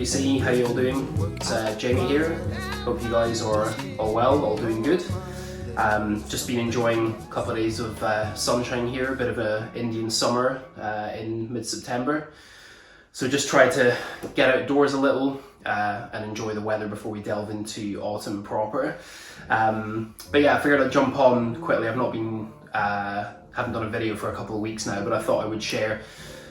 3C, how you all doing? It's Jamie here. Hope you guys are all well, all doing good. Just been enjoying a couple of days of sunshine here, a bit of an Indian summer in mid-September. So just try to get outdoors a little and enjoy the weather before we delve into autumn proper. But yeah, I figured I'd jump on quickly. I've not been, haven't done a video for a couple of weeks now, but I thought I would share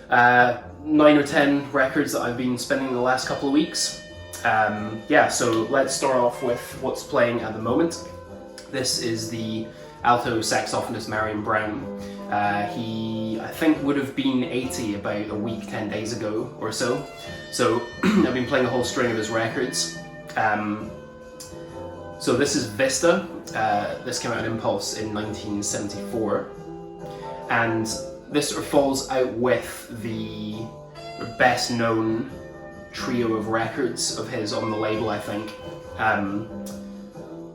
9 or 10 records that I've been spending the last couple of weeks. Yeah, so let's start off with what's playing at the moment. This is the alto saxophonist Marion. He, I think, would have been 80 about a week, 10 days ago or so. So I've been playing a whole string of his records. So this is Vista. This came out on Impulse in 1974. And this sort of falls out with the best known trio of records of his on the label, I think,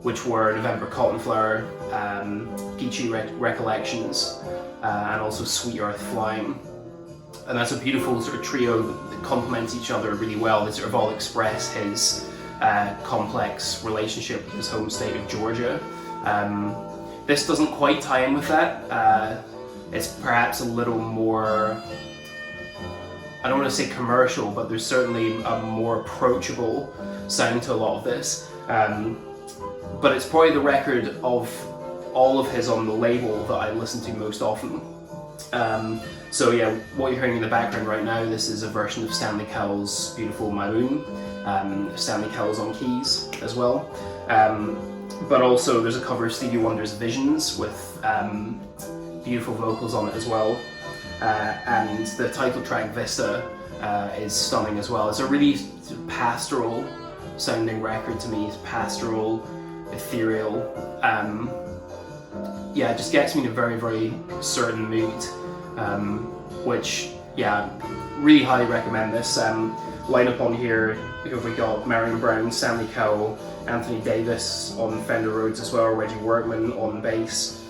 which were November Cottonflower, Peachy Recollections, and also Sweet Earth Flying. And that's a beautiful sort of trio that complements each other really well. They sort of all express his complex relationship with his home state of Georgia. This doesn't quite tie in with that. It's perhaps a little more, I don't want to say commercial, but there's certainly a more approachable sound to a lot of this. But it's probably the record of all of his on the label that I listen to most often. So yeah, what you're hearing in the background right now, this is a version of Stanley Cowell's beautiful My Moon. Stanley Cowell's on keys as well. But also there's a cover of Stevie Wonder's Visions with beautiful vocals on it as well. And the title track Vista is stunning as well. It's a really pastoral sounding record to me. It's pastoral, ethereal. Yeah, it just gets me in a very, very certain mood, which, yeah, really highly recommend this. Lineup on here, we got Marion, Stanley Cowell, Anthony Davis on Fender Rhodes as well, Reggie Workman on bass,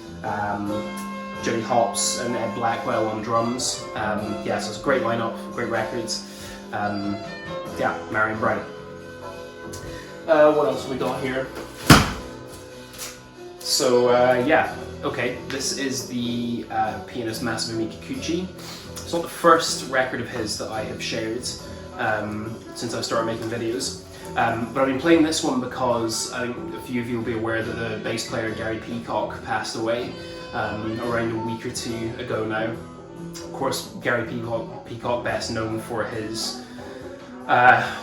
Jimmy Hops and Ed Blackwell on drums. Yeah, so it's a great lineup, great records. Yeah, Marion. What else have we got here? So yeah, okay, this is the pianist Masafumi Kikuchi. It's not the first record of his that I have shared since I started making videos. But I've been playing this one because I think a few of you will be aware that the bass player Gary Peacock passed away around a week or two ago now. Of course, Gary Peacock best known for his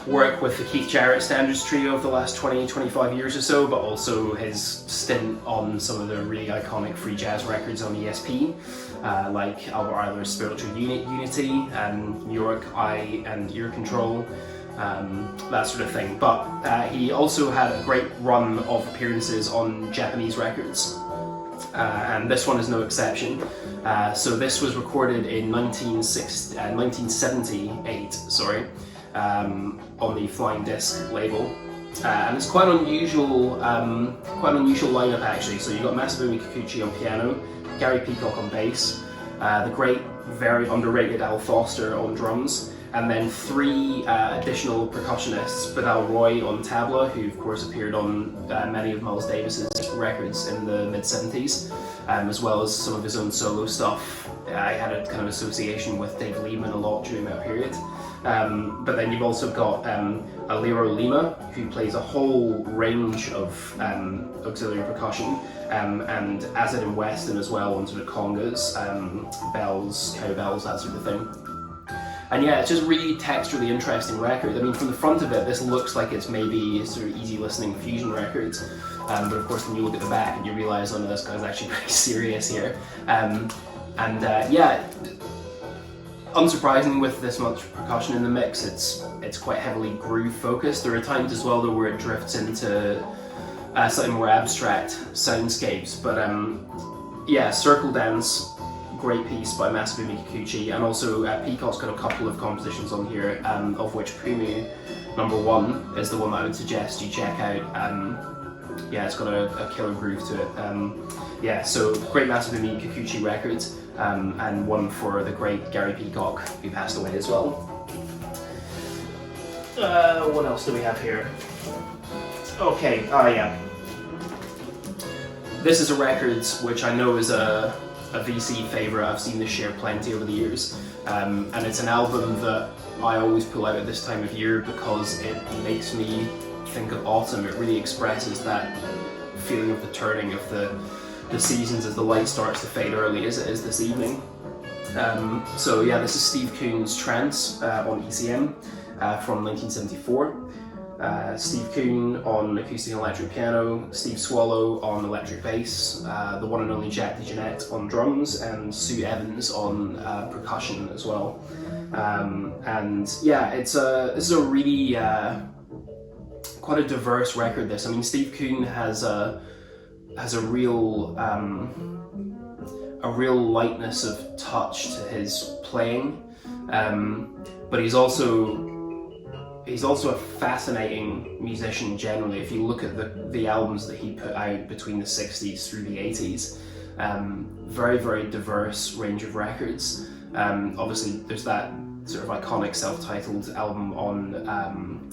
work with the Keith Jarrett Standards Trio of the last 20-25 years or so, but also his stint on some of the really iconic free jazz records on ESP, like Albert Ayler's Spiritual Unity, New York Eye and Ear Control, that sort of thing. But he also had a great run of appearances on Japanese records. And this one is no exception. So this was recorded in 1978, on the Flying Disc label, and it's quite unusual lineup actually. So you got Masafumi Kikuchi on piano, Gary Peacock on bass, the great, very underrated Al Foster on drums, and then 3 additional percussionists, Badal Roy on tabla, who of course appeared on many of Miles Davis's records in the mid-70s, as well as some of his own solo stuff. I had a kind of association with Dave Liebman a lot during that period. But then you've also got Aliro Lima, who plays a whole range of auxiliary percussion, and Azad and Weston as well on sort of congas, bells, cowbells, that sort of thing. And yeah, it's just really texturally interesting record. I mean, from the front of it, this looks like it's maybe a sort of easy listening fusion record, but of course when you look at the back and you realise, oh no, this guy's actually pretty serious here. Yeah, unsurprisingly, with this much percussion in the mix, it's quite heavily groove focused. There are times as well though where it drifts into slightly more abstract soundscapes. But yeah, Circle Dance, great piece by Masafumi Kikuchi, and also Peacock's got a couple of compositions on here, of which Pumu number 1 is the one that I would suggest you check out. Yeah, it's got a killer groove to it. Yeah, so great Masafumi Kikuchi records, and one for the great Gary Peacock, who passed away as well. What else do we have here? Okay, yeah. This is a record which I know is a VC favourite. I've seen this share plenty over the years. And it's an album that I always pull out at this time of year because it makes me think of autumn. It really expresses that feeling of the turning of the seasons as the light starts to fade early, as it is this evening. So yeah, this is Steve Kuhn's Trance on ECM from 1974. Steve Kuhn on acoustic and electric piano, Steve Swallow on electric bass, the one and only Jack DeJohnette on drums, and Sue Evans on percussion as well. And yeah, this is a really quite a diverse record. This, I mean, Steve Kuhn has a real lightness of touch to his playing, but he's also a fascinating musician generally. If you look at the albums that he put out between the 60s through the 80s, very, very diverse range of records. Obviously, there's that sort of iconic self-titled album on,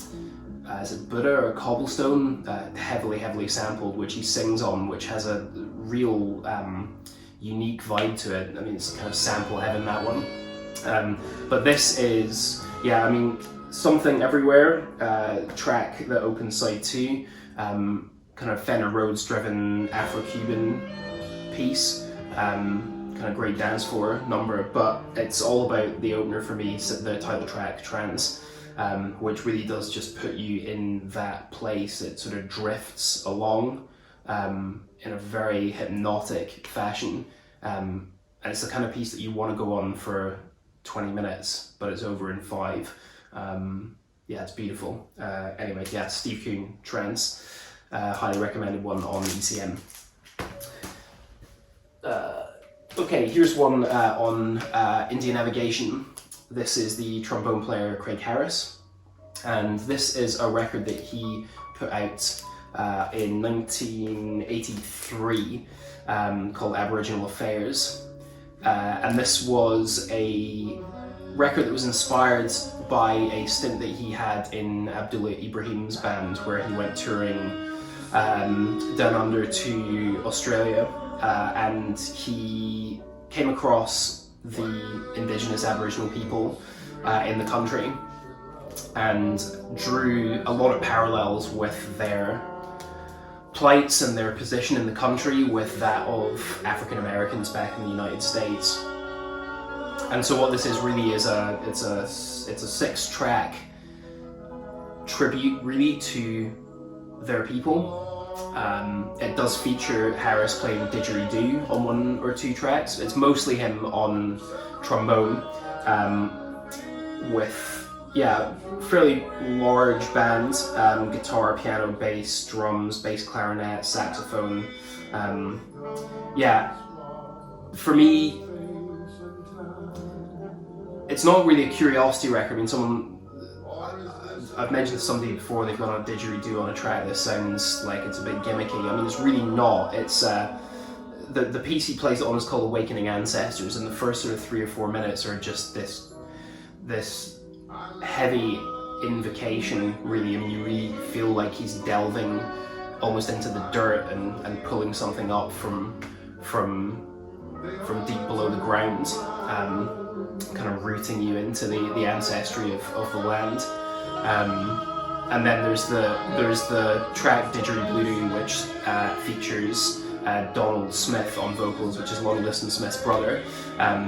is it Buddha or Cobblestone? Heavily sampled, which he sings on, which has a real unique vibe to it. I mean, it's kind of sample heaven, that one. But this is, yeah, I mean, Something Everywhere, track that opens side 2, kind of Fender Rhodes driven Afro-Cuban piece, kind of great dance floor number, but it's all about the opener for me, the title track, Trance, which really does just put you in that place. It sort of drifts along in a very hypnotic fashion, and it's the kind of piece that you want to go on for 20 minutes, but it's over in 5. Yeah, it's beautiful. Anyway, yeah, Steve Kuhn, Trance, highly recommended one on ECM. Okay, here's one on Indian Navigation. This is the trombone player Craig Harris, and this is a record that he put out in 1983 called Aboriginal Affairs, and this was a record that was inspired by a stint that he had in Abdullah Ibrahim's band, where he went touring down under to Australia, and he came across the indigenous Aboriginal people in the country and drew a lot of parallels with their plights and their position in the country with that of African Americans back in the United States. And so what this is really is it's a 6-track tribute really to their people. It does feature Harris playing didgeridoo on 1 or 2 tracks. It's mostly him on trombone, with fairly large band, guitar, piano, bass, drums, bass clarinet, saxophone. For me, it's not really a curiosity record. I mean, I've mentioned to somebody before, they've got a didgeridoo on a track that sounds like it's a bit gimmicky. I mean, it's really not. It's the piece he plays it on is called Awakening Ancestors, and the first sort of 3 or 4 minutes are just this heavy invocation, really, and you really feel like he's delving almost into the dirt and pulling something up from deep below the ground, kind of rooting you into the ancestry of the land. And then there's the track Didgeridoo, which features Donald Smith on vocals, which is Lonnie Liston Smith's brother.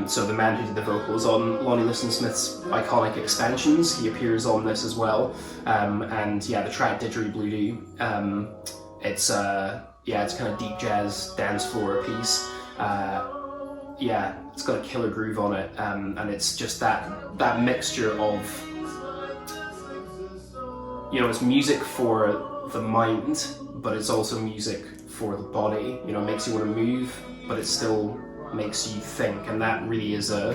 So the man who did the vocals on Lonnie Liston Smith's iconic Expansions, he appears on this as well. And yeah, the track Didgeridoo, it's kind of deep jazz dance floor piece. It's got a killer groove on it, and it's just that mixture of, it's music for the mind, but it's also music for the body. It makes you want to move, but it still makes you think, and that really is I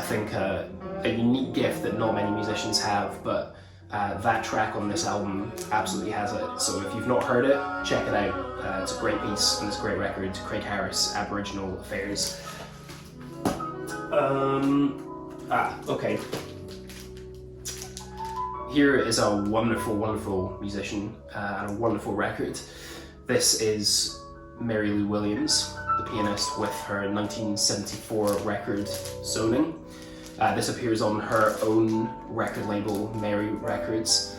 think a unique gift that not many musicians have, but that track on this album absolutely has it. So if you've not heard it, check it out. It's a great piece and it's a great record. Craig Harris, Aboriginal Affairs. Okay. here is a wonderful, wonderful musician and a wonderful record. This is Mary Lou Williams, the pianist, with her 1974 record Zoning. This appears on her own record label, Mary Records.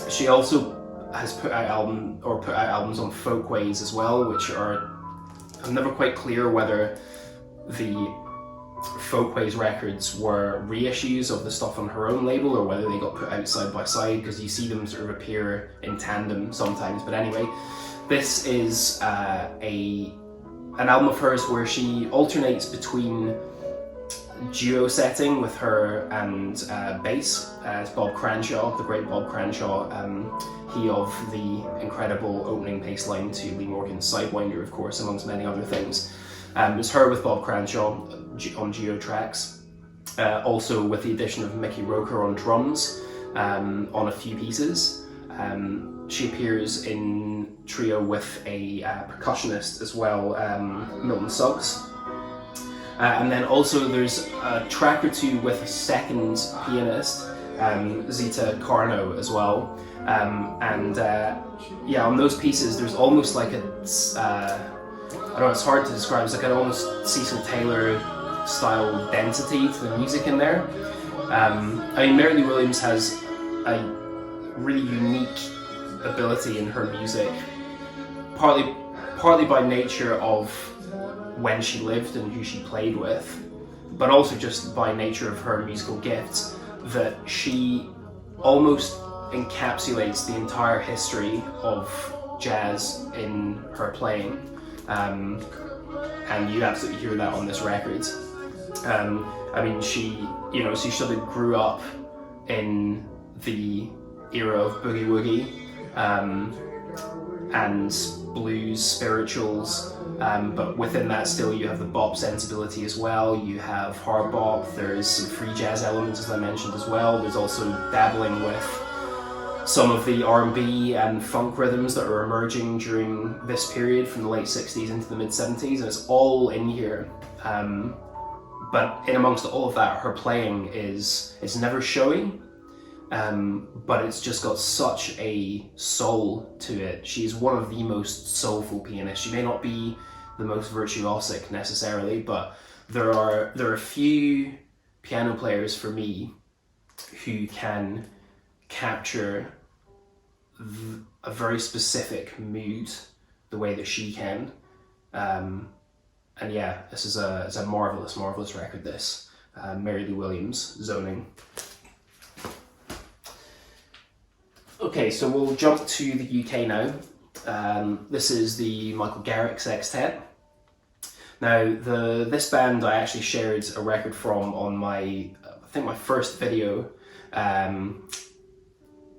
She also has put out albums on Folkways as well, which are, I'm never quite clear whether the Folkways records were reissues of the stuff on her own label or whether they got put out side by side, because you see them sort of appear in tandem sometimes. But anyway, this is an album of hers where she alternates between duo setting with her and bass. It's Bob Cranshaw, the great Bob Cranshaw, he of the incredible opening bass line to Lee Morgan's Sidewinder, of course, amongst many other things. It's her with Bob Cranshaw on duo tracks, also with the addition of Mickey Roker on drums on a few pieces. She appears in trio with a percussionist as well, Milton Suggs. And then also there's a track or two with a second pianist, Zita Carno as well. Yeah, on those pieces there's almost like a, I don't know, it's hard to describe, it's like an almost Cecil Taylor style density to the music in there. I mean, Mary Lou Williams has a really unique ability in her music, partly by nature of when she lived and who she played with, but also just by nature of her musical gifts, that she almost encapsulates the entire history of jazz in her playing, and you absolutely hear that on this record. I mean, she sort of grew up in the era of boogie woogie and blues spirituals, but within that still you have the bop sensibility as well. You have hard bop, there's some free jazz elements as I mentioned as well. There's also dabbling with some of the R&B and funk rhythms that are emerging during this period from the late 60s into the mid 70s, and it's all in here. But in amongst all of that, her playing it's never showy, but it's just got such a soul to it. She's one of the most soulful pianists. She may not be the most virtuosic necessarily, but there are a few piano players for me who can capture a very specific mood the way that she can. And yeah, this is a marvelous, marvelous record, this. Mary Lou Williams, Zoning. Okay, so we'll jump to the UK now. This is the Michael Garrix Sextet. Now, this band I actually shared a record from on my first video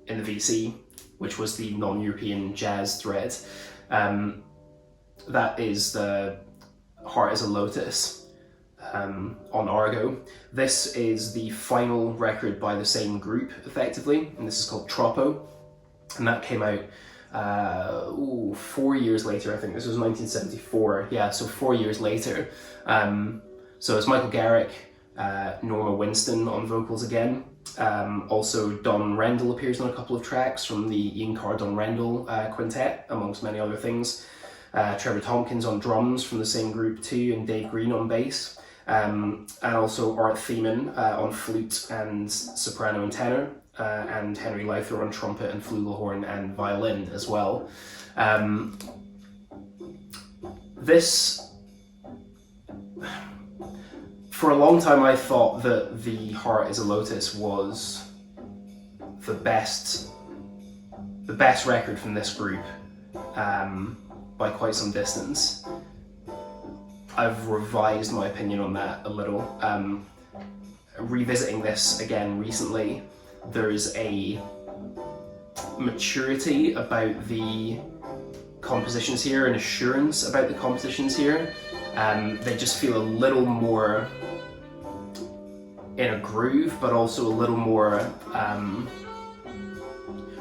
in the VC, which was the non-European jazz thread. That is the Heart is a Lotus on Argo. This is the final record by the same group, effectively, and this is called Troppo, and that came out 4 years later, I think. This was 1974, yeah, so 4 years later. So it's Michael Garrick, Norma Winston on vocals again. Also Don Rendell appears on a couple of tracks from the Ian Carr Don Rendell quintet, amongst many other things. Trevor Tompkins on drums from the same group too, and Dave Green on bass. And also Art Thiemann on flute and soprano and tenor, and Henry Lowther on trumpet and flugelhorn and violin as well. This, for a long time I thought that The Heart is a Lotus was the best record from this group, by quite some distance. I've revised my opinion on that a little. Revisiting this again recently, there's a maturity about the compositions here, an assurance about the compositions here. They just feel a little more in a groove, but also a little more,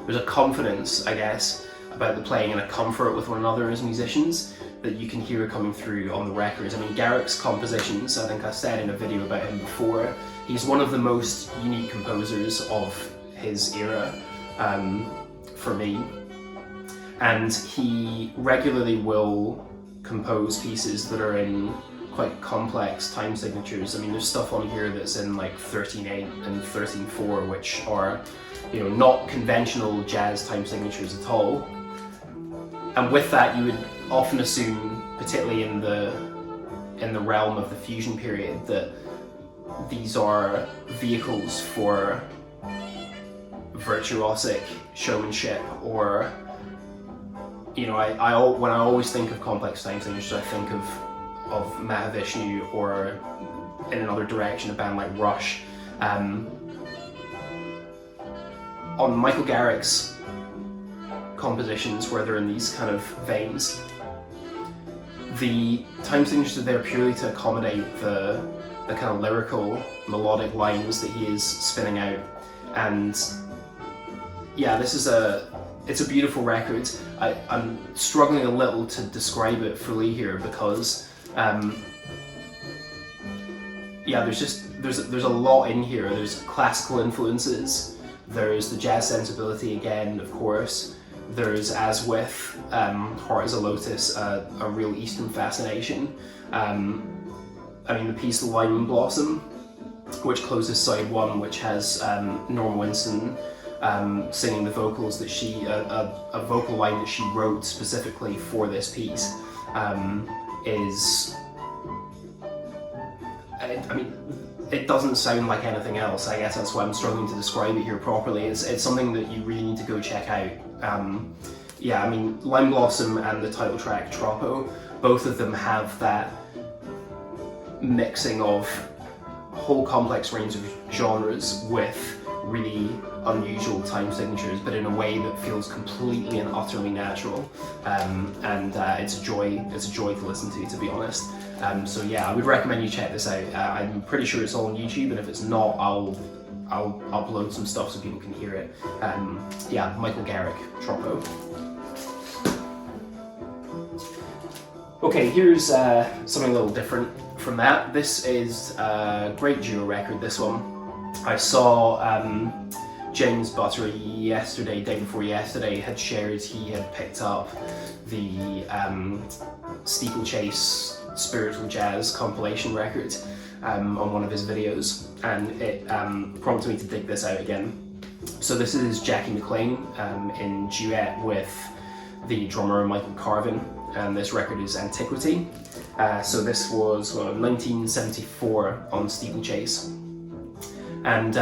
there's a confidence, I guess, about the playing and a comfort with one another as musicians that you can hear coming through on the records. I mean, Garrix compositions, I think I said in a video about him before, he's one of the most unique composers of his era, for me. And he regularly will compose pieces that are in quite complex time signatures. I mean, there's stuff on here that's in like 13/8 and 13/4, which are, you know, not conventional jazz time signatures at all. And with that, you would often assume, particularly in the realm of the fusion period, that these are vehicles for virtuosic showmanship, or, you know, when I always think of complex time signatures, I think of Mahavishnu, or in another direction, a band like Rush. On Michael Garrix compositions, where they're in these kind of veins, the time signatures are there purely to accommodate the kind of lyrical, melodic lines that he is spinning out. And yeah, it's a beautiful record. I'm struggling a little to describe it fully here because yeah, there's a lot in here. There's classical influences, there's the jazz sensibility again, of course. There's, as with Heart as a Lotus, a real Eastern fascination. I mean, the piece Lime Blossom, which closes side one, which has Norma Winston singing the vocals that a vocal line that she wrote specifically for this piece, is, I mean, it doesn't sound like anything else. I guess that's why I'm struggling to describe it here properly. It's something that you really need to go check out. Yeah, I mean, Lime Blossom and the title track Troppo, both of them have that mixing of a whole complex range of genres with really unusual time signatures, but in a way that feels completely and utterly natural. It's a joy to listen to be honest. So yeah, I would recommend you check this out. I'm pretty sure it's all on YouTube, and if it's not, I'll upload some stuff so people can hear it. Yeah, Michael Garrix, Troppo. Okay, here's something a little different from that. This is a great duo record, this one. I saw James Butter day before yesterday, had shared he had picked up the Steeplechase Spiritual Jazz compilation record on one of his videos, and it prompted me to dig this out again. So this is Jackie McLean in duet with the drummer Michael Carvin, and this record is Antiquity. So this was 1974 on Steeplechase. And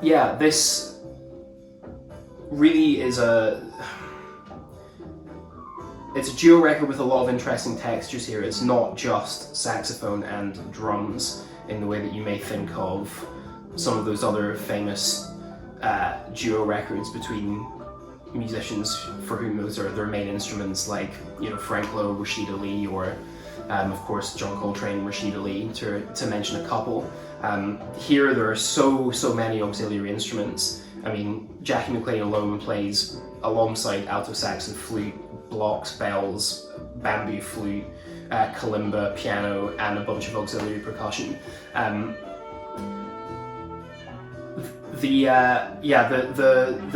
yeah, this really is it's a duo record with a lot of interesting textures here. It's not just saxophone and drums in the way that you may think of some of those other famous duo records between musicians for whom those are their main instruments, like, you know, Frank Lowe, Rashida Lee, or of course John Coltrane, Rashida Lee, to mention a couple. Here there are so many auxiliary instruments. I mean, Jackie McLean alone plays alongside alto sax and flute, blocks, bells, bamboo flute, kalimba, piano, and a bunch of auxiliary percussion. The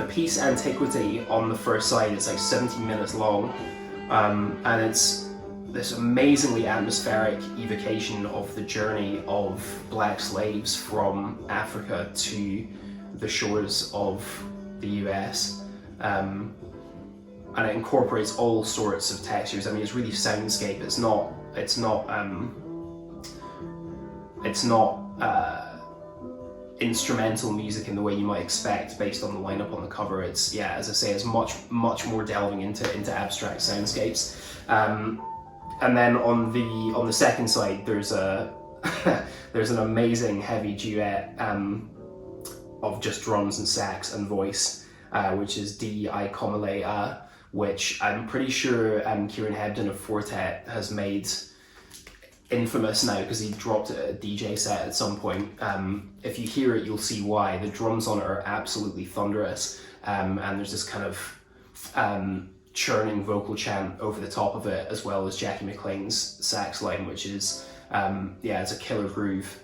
piece Antiquity on the first side is like 17 minutes long, and it's this amazingly atmospheric evocation of the journey of black slaves from Africa to the shores of the US. And it incorporates all sorts of textures. I mean, it's really soundscape. It's not instrumental music in the way you might expect based on the lineup on the cover. It's, yeah, as I say, it's much more delving into abstract soundscapes. And then on the second side, there's there's an amazing heavy duet of just drums and sax and voice, which is D I Komalea, which I'm pretty sure Kieran Hebden of Fortet has made infamous now because he dropped it at a DJ set at some point. If you hear it, you'll see why. The drums on it are absolutely thunderous, and there's this kind of churning vocal chant over the top of it, as well as Jackie McLean's sax line, which is, yeah, it's a killer groove.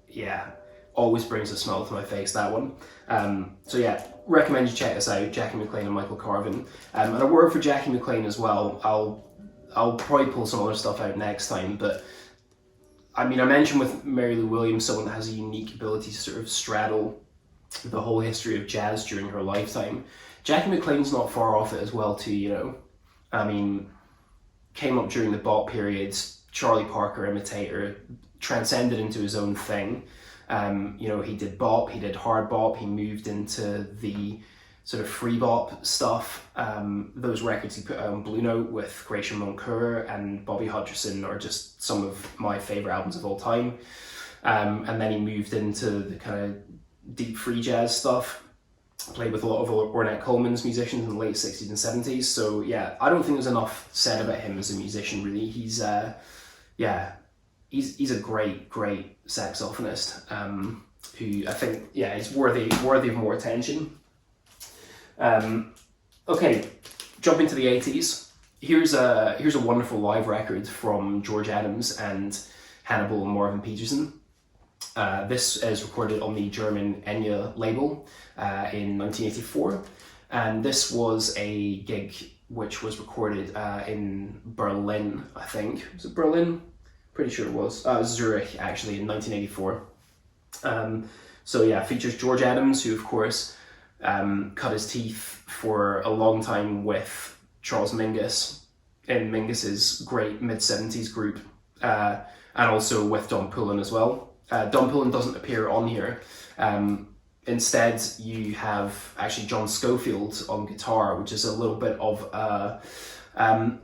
Yeah, always brings a smile to my face, that one. So yeah, recommend you check this out, Jackie McLean and Michael Carvin. And a word for Jackie McLean as well, I'll probably pull some other stuff out next time, but I mean, I mentioned with Mary Lou Williams, someone that has a unique ability to sort of straddle the whole history of jazz during her lifetime. Jackie McLean's not far off it as well too, you know. I mean, came up during the bop periods, Charlie Parker imitator, transcended into his own thing. You know, he did bop, he did hard bop, he moved into the sort of free bop stuff. Those records he put out on Blue Note with Gracia Moncoeur and Bobby Hutcherson are just some of my favourite albums of all time. And then he moved into the kind of deep free jazz stuff. Played with a lot of Ornette Coleman's musicians in the late 60s and 70s. So yeah, I don't think there's enough said about him as a musician, really. He's yeah, he's a great saxophonist who I think, yeah, is worthy of more attention. Okay, jump into the 80s. Here's a wonderful live record from George Adams and Hannibal and Marvin Peterson. This is recorded on the German Enya label in 1984, and this was a gig which was recorded in Berlin, I think. Was it Berlin? Pretty sure it was. It was Zurich, actually, in 1984. So yeah, features George Adams, who of course cut his teeth for a long time with Charles Mingus in Mingus's great mid-70s group, and also with Don Pullen as well. Don Pullen doesn't appear on here. Instead, you have actually John Schofield on guitar, which is a little bit of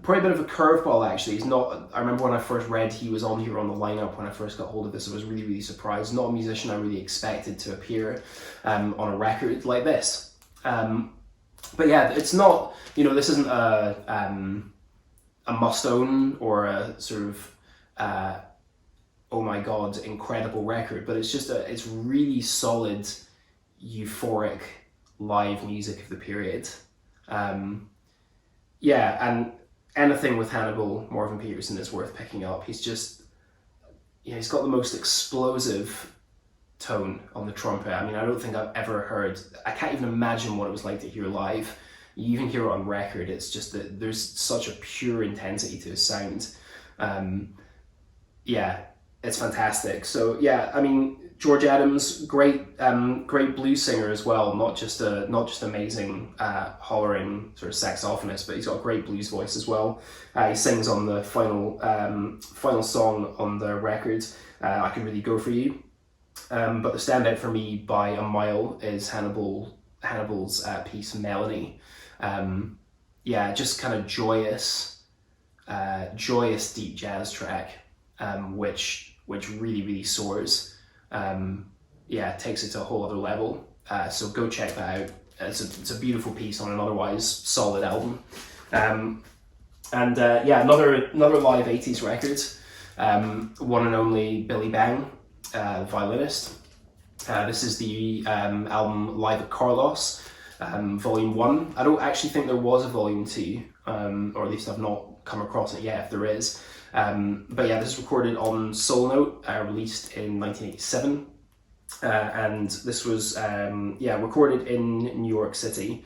probably a bit of a curveball, actually. He's not. I remember when I first read he was on here on the lineup when I first got hold of this. I was really surprised. Not a musician I really expected to appear on a record like this. But yeah, it's not. You know, this isn't a must-own or a sort of oh my god, incredible record, but it's just it's really solid, euphoric live music of the period. Yeah, and anything with Hannibal, Marvin Peterson is worth picking up. He's just, yeah, he's got the most explosive tone on the trumpet. I mean, I don't think I've ever heard, I can't even imagine what it was like to hear live. You even hear it on record, it's just that there's such a pure intensity to his sound. Yeah, it's fantastic. So yeah, I mean, George Adams, great blues singer as well. Not just amazing hollering sort of saxophonist, but he's got a great blues voice as well. He sings on the final song on the record, "I Could Really Go For You." But the standout for me by a mile is Hannibal's piece "Melanie." Yeah, just kind of joyous deep jazz track, which really soars. Yeah, takes it to a whole other level. So go check that out. It's a beautiful piece on an otherwise solid album. Yeah, another live 80s record. One and only Billy Bang, violinist. This is the album Live at Carlos, Volume 1. I don't actually think there was a Volume 2, or at least I've not come across it yet if there is. But yeah, this is recorded on Soul Note, released in 1987. And this was, recorded in New York City.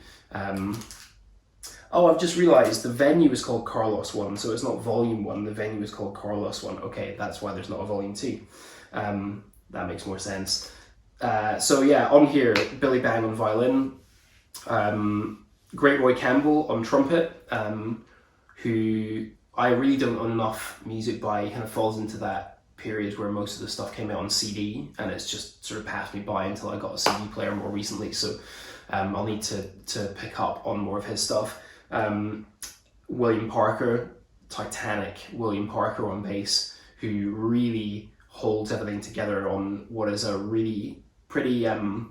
Oh, I've just realized the venue is called Carlos 1, so it's not Volume 1, the venue is called Carlos 1. Okay, that's why there's not a Volume 2. That makes more sense. So yeah, on here, Billy Bang on violin, Great Roy Campbell on trumpet, who I really don't own enough music by. He kind of falls into that period where most of the stuff came out on CD, and it's just sort of passed me by until I got a CD player more recently, so I'll need to pick up on more of his stuff. William Parker, Titanic William Parker on bass, who really holds everything together on what is a really pretty, I mean,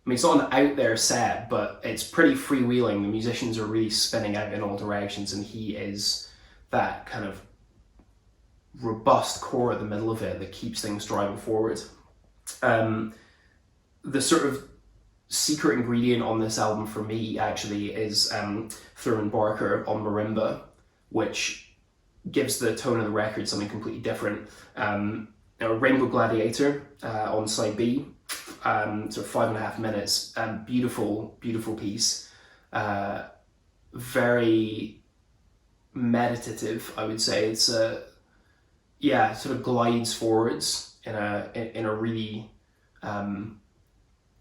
it's not an out there set, but it's pretty freewheeling. The musicians are really spinning out in all directions, and he is that kind of robust core at the middle of it that keeps things driving forward. The sort of secret ingredient on this album for me actually is Thurman Barker on marimba, which gives the tone of the record something completely different. Rainbow Gladiator on side B, sort of 5.5 minutes, beautiful piece, very meditative, I would say. It's sort of glides forwards in a really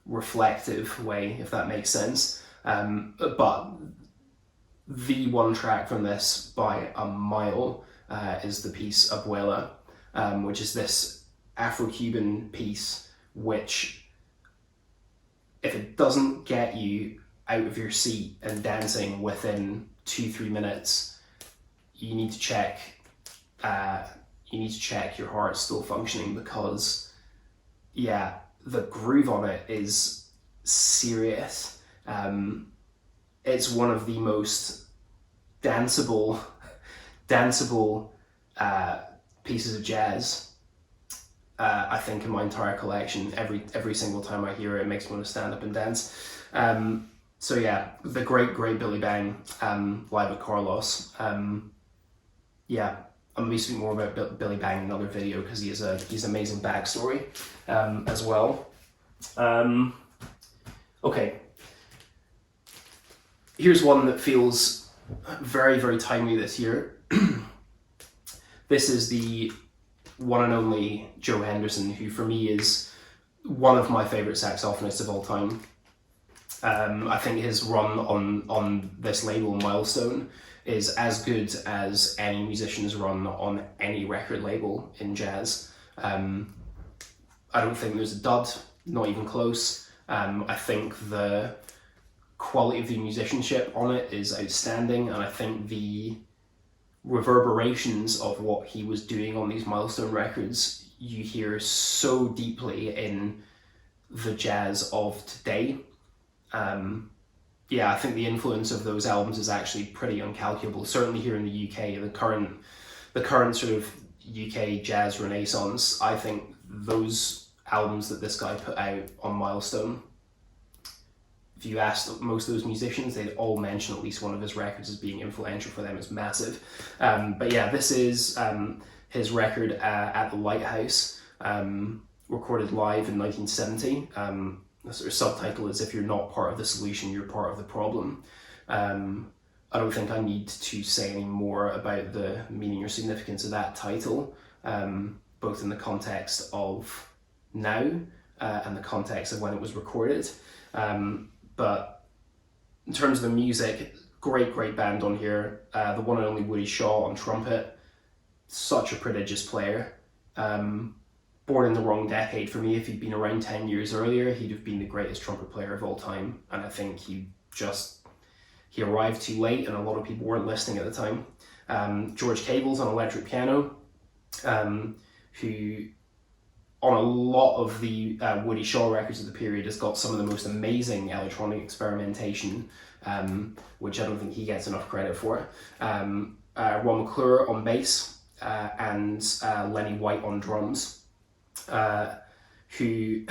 reflective way, if that makes sense. But the one track from this by a mile is the piece Abuela, which is this Afro-Cuban piece, which, if it doesn't get you out of your seat and dancing within 2-3 minutes, you need to check your heart's still functioning, because the groove on it is serious. It's one of the most danceable pieces of jazz I think in my entire collection. Every single time I hear it, it makes me want to stand up and dance. So yeah, the great Billy Bang live at Carlos. I'm going to speak more about Billy Bang in another video, because he's an amazing backstory as well. Okay, here's one that feels very, very timely this year. This is the one and only Joe Henderson, who for me is one of my favorite saxophonists of all time. I think his run on this label, Milestone, is as good as any musician's run on any record label in jazz. I don't think there's a dud, not even close. I think the quality of the musicianship on it is outstanding, and I think the reverberations of what he was doing on these Milestone records you hear so deeply in the jazz of today. I think the influence of those albums is actually pretty uncalculable. Certainly here in the UK, the current sort of UK jazz renaissance, I think those albums that this guy put out on Milestone, if you asked most of those musicians, they'd all mention at least one of his records as being influential for them. It's massive. This is his record At the Lighthouse, recorded live in 1970. The sort of subtitle is "If you're not part of the solution, you're part of the problem." I don't think I need to say any more about the meaning or significance of that title, both in the context of now and the context of when it was recorded. But in terms of the music, great band on here. The one and only Woody Shaw on trumpet, such a prodigious player. Born in the wrong decade for me. If he'd been around 10 years earlier, he'd have been the greatest trumpet player of all time. And I think he arrived too late, and a lot of people weren't listening at the time. George Cable's on electric piano, who on a lot of the Woody Shaw records of the period has got some of the most amazing electronic experimentation, which I don't think he gets enough credit for. Ron McClure on bass, and Lenny White on drums, who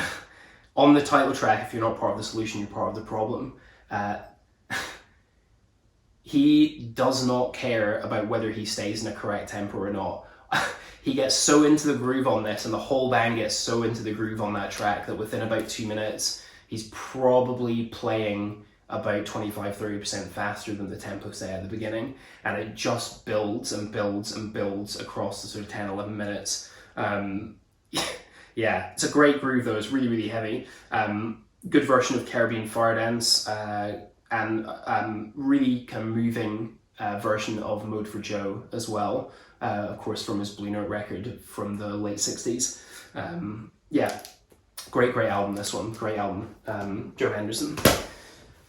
on the title track, "If you're not part of the solution, you're part of the problem," he does not care about whether he stays in a correct tempo or not. He gets so into the groove on this, and the whole band gets so into the groove on that track, that within about 2 minutes, he's probably playing about 25-30% faster than the tempo say at the beginning, and it just builds and builds and builds across the sort of 10-11 minutes. It's a great groove though. It's really heavy. Good version of Caribbean Fire Dance, and really kind of moving version of Mode for Joe as well, of course from his Blue Note record from the late 60s. Great album, this one. Great album. Joe Henderson.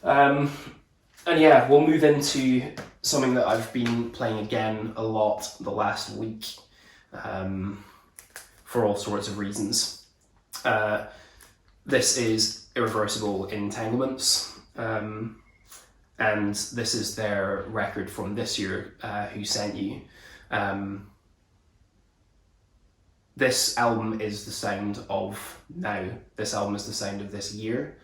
We'll move into something that I've been playing again a lot the last week, for all sorts of reasons. This is Irreversible Entanglements, and this is their record from this year, Who Sent You. This album is the sound of now. This album is the sound of this year.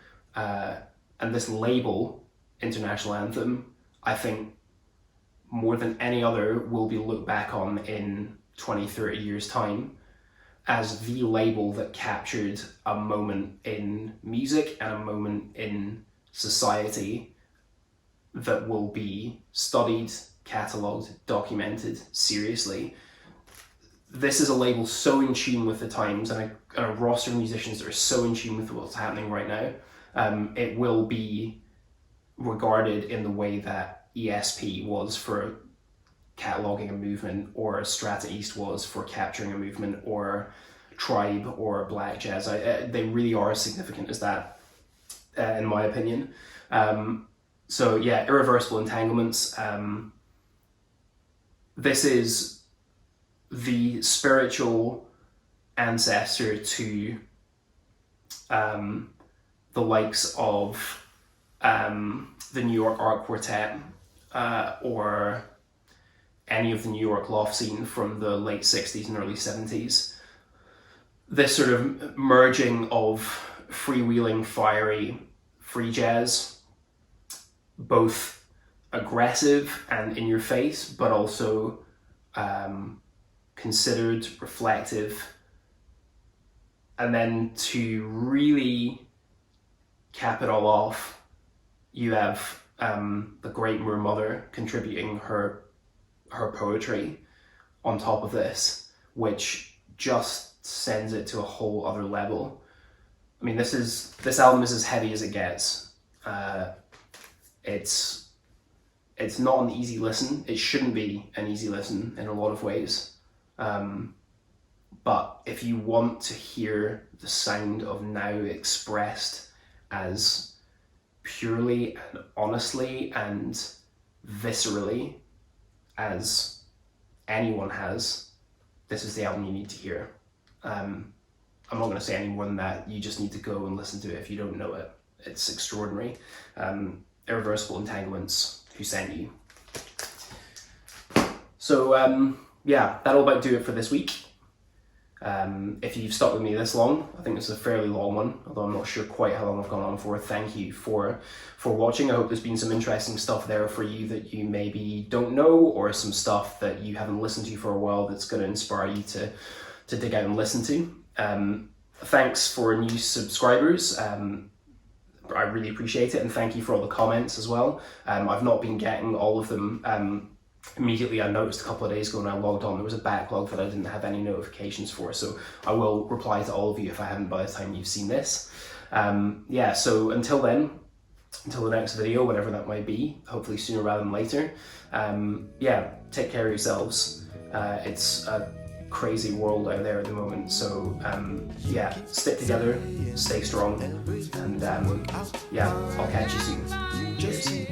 and this label, International Anthem, I think more than any other will be looked back on in 20, 30 years time as the label that captured a moment in music and a moment in society that will be studied, catalogued, documented seriously. This is a label so in tune with the times, and a roster of musicians that are so in tune with what's happening right now. It will be regarded in the way that ESP was for cataloguing a movement, or Strata East was for capturing a movement, or Tribe or Black Jazz. They really are as significant as that, in my opinion. So yeah, Irreversible Entanglements. This is the spiritual ancestor to the likes of the New York Art Quartet, or any of the New York loft scene from the late 60s and early 70s. This sort of merging of freewheeling, fiery, free jazz, both aggressive and in your face, but also considered, reflective. And then to really cap it all off, you have the great Moor Mother contributing her poetry on top of this, which just sends it to a whole other level. I mean, this album is as heavy as it gets. It's not an easy listen. It shouldn't be an easy listen in a lot of ways. But if you want to hear the sound of now expressed as purely and honestly and viscerally as anyone has, this is the album you need to hear. I'm not going to say any more than that. You just need to go and listen to it if you don't know it. It's extraordinary. Irreversible Entanglements, who sent you? So yeah, that'll about do it for this week. If you've stuck with me this long, I think it's a fairly long one, although I'm not sure quite how long I've gone on for. Thank you for watching. I hope there's been some interesting stuff there for you that you maybe don't know, or some stuff that you haven't listened to for a while that's going to inspire you to dig out and listen to. Thanks for new subscribers. I really appreciate it, and thank you for all the comments as well. I've not been getting all of them immediately. I noticed a couple of days ago when I logged on, there was a backlog that I didn't have any notifications for, so I will reply to all of you if I haven't by the time you've seen this. Yeah, so until then, until the next video, whatever that might be, hopefully sooner rather than later, yeah, take care of yourselves. It's a crazy world out there at the moment, so yeah, stick together, stay strong, and yeah, I'll catch you soon. Cheers.